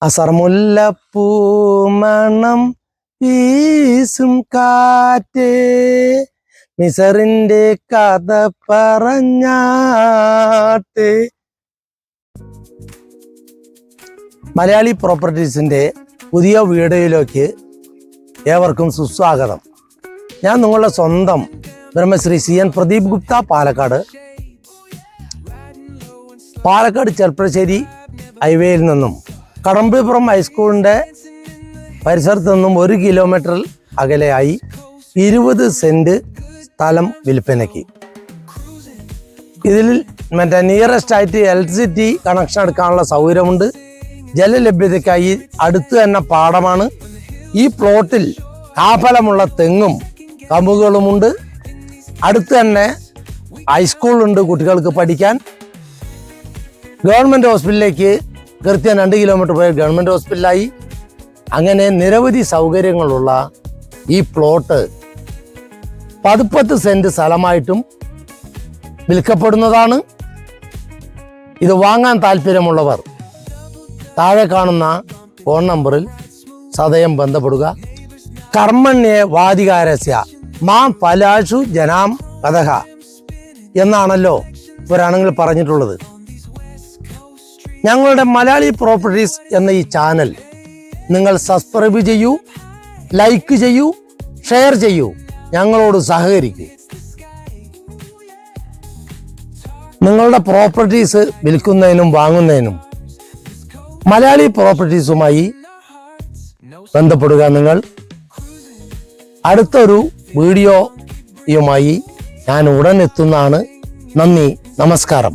അസർമുല്ലപ്പൂ മണം വീസും കാറ്റേ മിസറിന്റെ കഥ പറഞ്ഞാട്ടെ. മലയാളി പ്രോപ്പർട്ടീസിന്റെ പുതിയ വീഡിയോയിലേക്ക് ഏവർക്കും സുസ്വാഗതം. ഞാൻ നിങ്ങളുടെ സ്വന്തം ബ്രഹ്മശ്രീ CN പ്രദീപ് ഗുപ്ത, പാലക്കാട് ചെർപ്പളശ്ശേരി ഹൈവേയിൽ നിന്നും കടമ്പിപ്പുറം ഹൈസ്കൂളിൻ്റെ പരിസരത്ത് നിന്നും 1 കിലോമീറ്റർ അകലെയായി 20 സെന്റ് സ്ഥലം വിൽപ്പനയ്ക്ക്. ഇതിൽ നിയറസ്റ്റ് ആയിട്ട് ഇലക്ട്രിസിറ്റി കണക്ഷൻ എടുക്കാനുള്ള സൗകര്യമുണ്ട്. ജലലഭ്യതയ്ക്കായി അടുത്ത് തന്നെ പാടമാണ്. ഈ പ്ലോട്ടിൽ കാഫലമുള്ള തെങ്ങും കമ്പുകളുമുണ്ട്. അടുത്ത് തന്നെ ഹൈസ്കൂളുണ്ട് കുട്ടികൾക്ക് പഠിക്കാൻ. ഗവൺമെൻറ് ഹോസ്പിറ്റലിലേക്ക് കൃത്യം 2 കിലോമീറ്റർ പോയ ഗവൺമെൻറ് ഹോസ്പിറ്റലായി. അങ്ങനെ നിരവധി സൗകര്യങ്ങളുള്ള ഈ പ്ലോട്ട് 10 സെന്റ് സ്ഥലമായിട്ടും വിൽക്കപ്പെടുന്നതാണ്. ഇത് വാങ്ങാൻ താല്പര്യമുള്ളവർ താഴെ കാണുന്ന ഫോൺ നമ്പറിൽ സദയം ബന്ധപ്പെടുക. കർമ്മണ്യേ വാദികാരസ്യ മാം ഫലാഷു ജനാം കഥഹ എന്നാണല്ലോ ഇവരാണെങ്കിൽ പറഞ്ഞിട്ടുള്ളത്. ഞങ്ങളുടെ മലയാളി പ്രോപ്പർട്ടീസ് എന്ന ഈ ചാനൽ നിങ്ങൾ സബ്സ്ക്രൈബ് ചെയ്യൂ, ലൈക്ക് ചെയ്യൂ, ഷെയർ ചെയ്യൂ, ഞങ്ങളോട് സഹകരിക്കൂ. നിങ്ങളുടെ പ്രോപ്പർട്ടീസ് വിൽക്കുന്നതിനും വാങ്ങുന്നതിനും മലയാളി പ്രോപ്പർട്ടീസുമായി ബന്ധപ്പെടുക. നിങ്ങൾ അടുത്തൊരു വീഡിയോയുമായി ഞാൻ ഉടൻ എത്തുന്നതാണ്. നന്ദി, നമസ്കാരം.